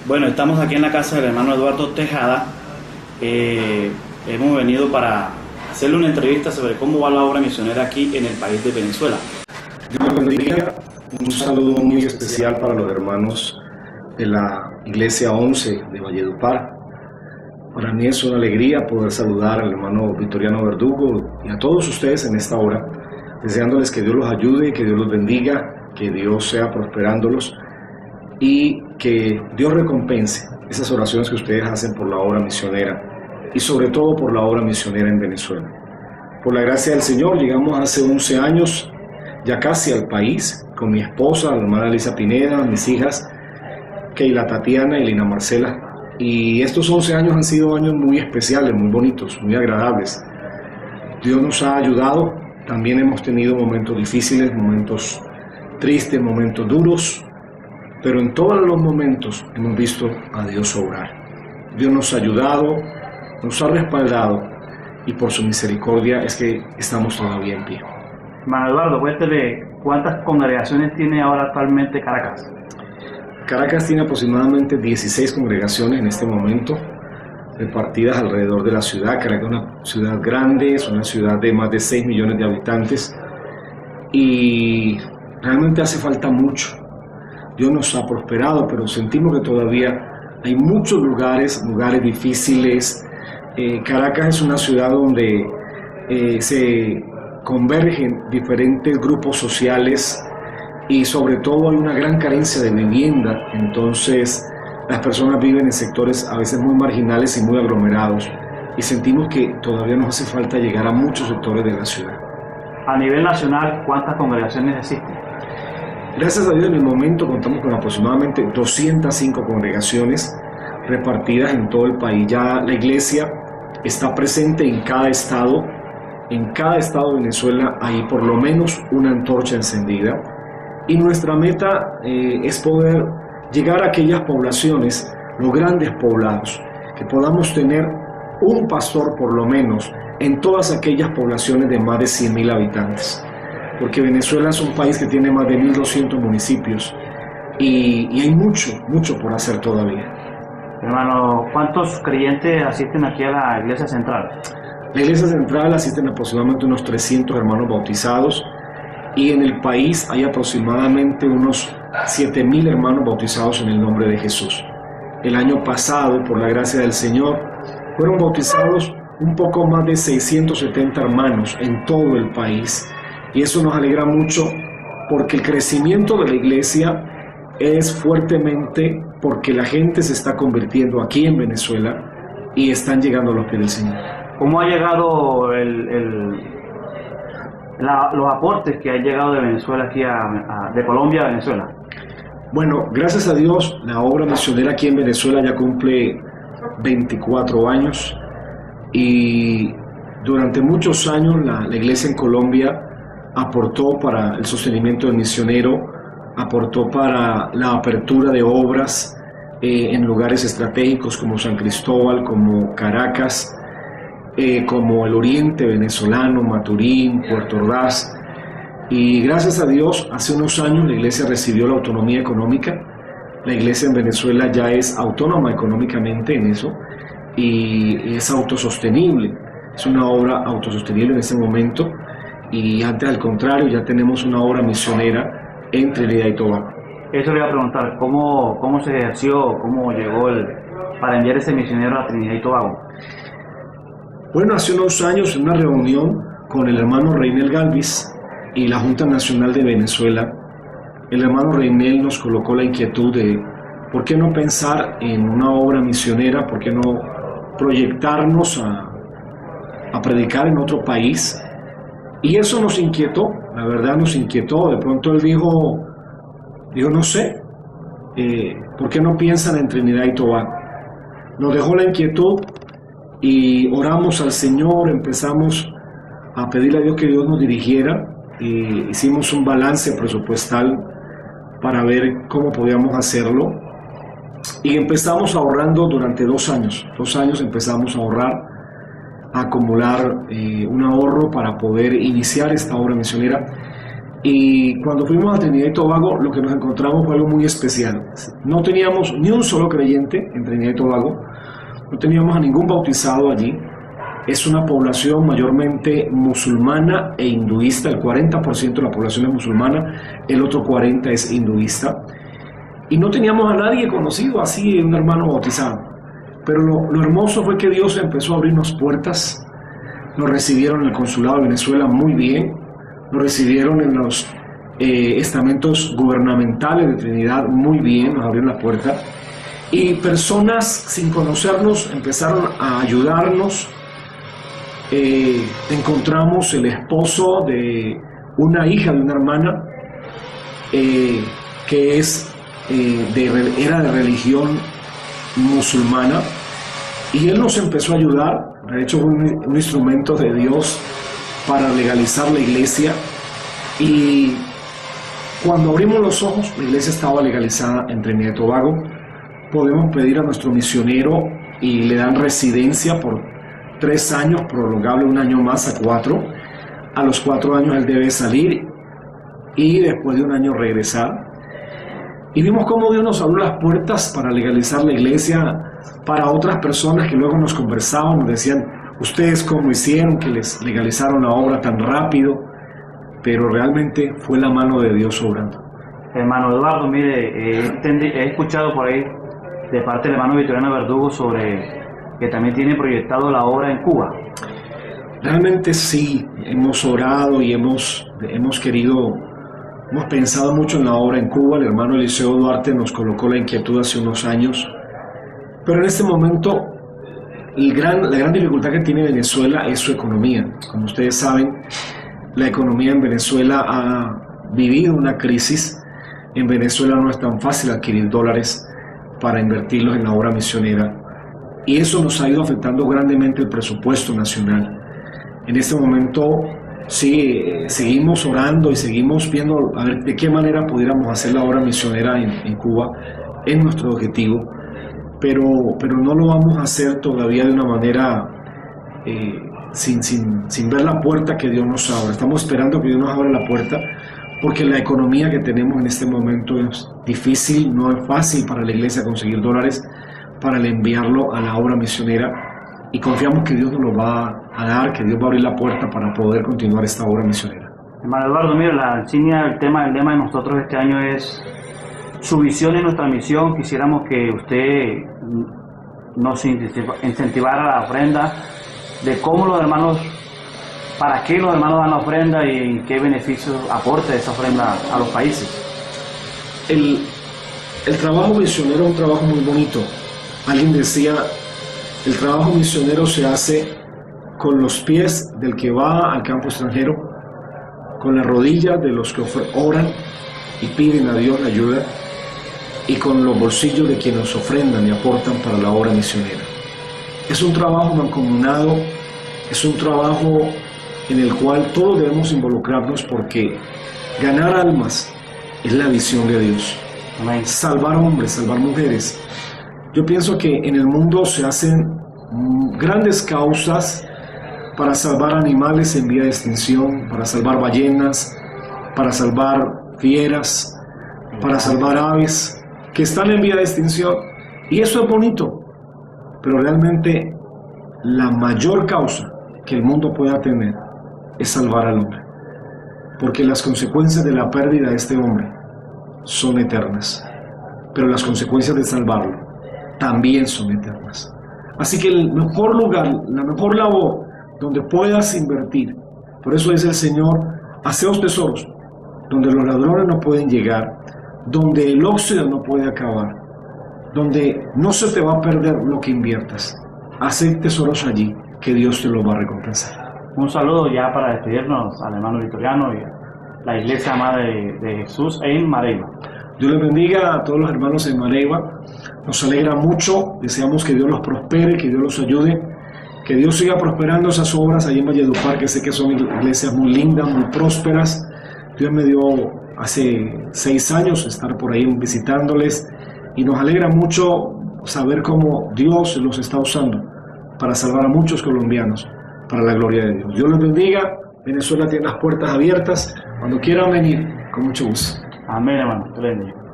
Bueno, estamos aquí en la casa del hermano Eduardo Tejada. Hemos venido para hacerle una entrevista sobre cómo va la obra misionera aquí en el país de Venezuela. Dios los bendiga. Un saludo muy especial para los hermanos de la Iglesia 11 de Valledupar. Para mí es una alegría poder saludar al hermano Victoriano Verdugo y a todos ustedes en esta hora, deseándoles que Dios los ayude, que Dios los bendiga, que Dios sea prosperándolos y que Dios recompense esas oraciones que ustedes hacen por la obra misionera y sobre todo por la obra misionera en Venezuela. Por la gracia del Señor llegamos hace 11 años ya casi al país con mi esposa, la hermana Elisa Pineda, mis hijas Keila Tatiana y Lina Marcela, y estos 11 años han sido años muy especiales, muy bonitos, muy agradables. Dios nos ha ayudado, también hemos tenido momentos difíciles, momentos tristes, momentos duros, pero en todos los momentos hemos visto a Dios obrar. Dios nos ha ayudado, nos ha respaldado y por su misericordia es que estamos todavía en pie. Hermano Eduardo, cuéntele cuántas congregaciones tiene ahora actualmente Caracas. Caracas tiene aproximadamente 16 congregaciones en este momento, repartidas alrededor de la ciudad. Caracas es una ciudad grande, es una ciudad de más de 6 millones de habitantes y realmente hace falta mucho. Dios nos ha prosperado, pero sentimos que todavía hay muchos lugares difíciles. Caracas es una ciudad donde se convergen diferentes grupos sociales y sobre todo hay una gran carencia de vivienda, entonces las personas viven en sectores a veces muy marginales y muy aglomerados y sentimos que todavía nos hace falta llegar a muchos sectores de la ciudad. A nivel nacional, ¿cuántas congregaciones existen? Gracias a Dios en el momento contamos con aproximadamente 205 congregaciones repartidas en todo el país. Ya la iglesia está presente en cada estado. En cada estado de Venezuela hay por lo menos una antorcha encendida y nuestra meta es poder llegar a aquellas poblaciones, los grandes poblados, que podamos tener un pastor por lo menos en todas aquellas poblaciones de más de 100.000 habitantes, porque Venezuela es un país que tiene más de 1.200 municipios y hay mucho por hacer todavía. Hermano, ¿cuántos creyentes asisten aquí a la iglesia central? La iglesia central asisten aproximadamente unos 300 hermanos bautizados y en el país hay aproximadamente unos 7.000 hermanos bautizados en el nombre de Jesús. El año pasado, por la gracia del Señor, fueron bautizados un poco más de 670 hermanos en todo el país y eso nos alegra mucho porque el crecimiento de la iglesia es fuertemente porque la gente se está convirtiendo aquí en Venezuela y están llegando a los pies del Señor. ¿Cómo ha llegado los aportes que han llegado de Venezuela aquí de Colombia a Venezuela? Bueno, gracias a Dios, la obra misionera aquí en Venezuela ya cumple 24 años y durante muchos años la iglesia en Colombia aportó para el sostenimiento del misionero, aportó para la apertura de obras en lugares estratégicos como San Cristóbal, como Caracas, como el oriente venezolano, Maturín, Puerto Ordaz. Y gracias a Dios, hace unos años la iglesia recibió la autonomía económica. La iglesia en Venezuela ya es autónoma económicamente en eso y es autosostenible. Es una obra autosostenible en este momento y antes al contrario ya tenemos una obra misionera en Trinidad y Tobago. Eso le iba a preguntar, ¿cómo se ejerció, cómo llegó para enviar ese misionero a Trinidad y Tobago? Bueno, hace unos años en una reunión con el hermano Reinel Galvis y la Junta Nacional de Venezuela, el hermano Reinel nos colocó la inquietud de ¿por qué no pensar en una obra misionera? ¿Por qué no proyectarnos a predicar en otro país? Y eso nos inquietó, la verdad nos inquietó. De pronto él dijo no sé, ¿por qué no piensan en Trinidad y Tobago? Nos dejó la inquietud y oramos al Señor, empezamos a pedirle a Dios que Dios nos dirigiera. Hicimos un balance presupuestal para ver cómo podíamos hacerlo y empezamos ahorrando durante 2 años. 2 años empezamos a ahorrar, a acumular un ahorro para poder iniciar esta obra misionera Y cuando fuimos a Trinidad y Tobago, lo que nos encontramos fue algo muy especial. No teníamos ni un solo creyente en Trinidad y Tobago, no teníamos a ningún bautizado allí. Es una población mayormente musulmana e hinduista. El 40% de la población es musulmana, el otro 40% es hinduista. Y no teníamos a nadie conocido así, un hermano bautizado. Pero lo hermoso fue que Dios empezó a abrirnos puertas. Nos recibieron en el consulado de Venezuela muy bien. Nos recibieron en los estamentos gubernamentales de Trinidad muy bien, nos abrieron la puerta. Y personas sin conocernos empezaron a ayudarnos. Encontramos el esposo de una hija de una hermana que era de religión musulmana, y él nos empezó a ayudar. De hecho, fue un instrumento de Dios para legalizar la iglesia, y cuando abrimos los ojos la iglesia estaba legalizada en Trinidad y Tobago. Podemos pedir a nuestro misionero y le dan residencia por 3 años, prorrogable 1 año más a 4. A los 4 años él debe salir y después de 1 año regresar. Y vimos cómo Dios nos abrió las puertas para legalizar la iglesia para otras personas que luego nos conversaban, nos decían: ustedes cómo hicieron que les legalizaron la obra tan rápido. Pero realmente fue la mano de Dios obrando. Hermano Eduardo, mire, he escuchado por ahí de parte del hermano Victoriano Verdugo sobre que también tiene proyectado la obra en Cuba. Realmente sí, hemos orado y hemos pensado mucho en la obra en Cuba. El hermano Eliseo Duarte nos colocó la inquietud hace unos años, pero en este momento la gran dificultad que tiene Venezuela es su economía. Como ustedes saben, la economía en Venezuela ha vivido una crisis. En Venezuela no es tan fácil adquirir dólares para invertirlos en la obra misionera, y eso nos ha ido afectando grandemente el presupuesto nacional. En este momento sí, seguimos orando y seguimos viendo a ver de qué manera pudiéramos hacer la obra misionera en Cuba. Es nuestro objetivo, pero no lo vamos a hacer todavía de una manera sin ver la puerta que Dios nos abra. Estamos esperando que Dios nos abra la puerta, porque la economía que tenemos en este momento es difícil, no es fácil para la iglesia conseguir dólares para enviarlo a la obra misionera, y confiamos que Dios nos lo va a dar, que Dios va a abrir la puerta para poder continuar esta obra misionera. Hermano Eduardo, mire, la insignia, el lema de nosotros este año es su visión y nuestra misión. Quisiéramos que usted nos incentivara la ofrenda, de cómo los hermanos, para qué los hermanos dan la ofrenda y en qué beneficio aporta esa ofrenda a los países. El trabajo misionero es un trabajo muy bonito. Alguien decía: el trabajo misionero se hace con los pies del que va al campo extranjero, con las rodillas de los que oran y piden a Dios ayuda, y con los bolsillos de quienes nos ofrendan y aportan para la obra misionera. Es un trabajo mancomunado, es un trabajo en el cual todos debemos involucrarnos, porque ganar almas es la visión de Dios. Amén. Salvar hombres, salvar mujeres. Yo pienso que en el mundo se hacen grandes causas para salvar animales en vía de extinción, para salvar ballenas, para salvar fieras, para salvar aves que están en vía de extinción, y eso es bonito. Pero realmente la mayor causa que el mundo pueda tener es salvar al hombre, porque las consecuencias de la pérdida de este hombre son eternas, pero las consecuencias de salvarlo también son eternas. Así que el mejor lugar, la mejor labor donde puedas invertir, por eso dice el Señor: haceos tesoros donde los ladrones no pueden llegar, donde el óxido no puede acabar, donde no se te va a perder lo que inviertas. Haz tesoros allí, que Dios te lo va a recompensar. Un saludo ya para despedirnos al hermano Victoriano y a la Iglesia Amada de Jesús en Mareiva. Dios les bendiga a todos los hermanos en Mareiva. Nos alegra mucho, deseamos que Dios los prospere, que Dios los ayude, que Dios siga prosperando esas obras allí en Valledupar, que sé que son iglesias muy lindas, muy prósperas. Dios me dio hace 6 años estar por ahí visitándoles, y nos alegra mucho saber cómo Dios los está usando para salvar a muchos colombianos para la gloria de Dios. Dios les bendiga Venezuela tiene las puertas abiertas. Cuando quieran venir, con mucho gusto. Amén, hermano. Te bendiga.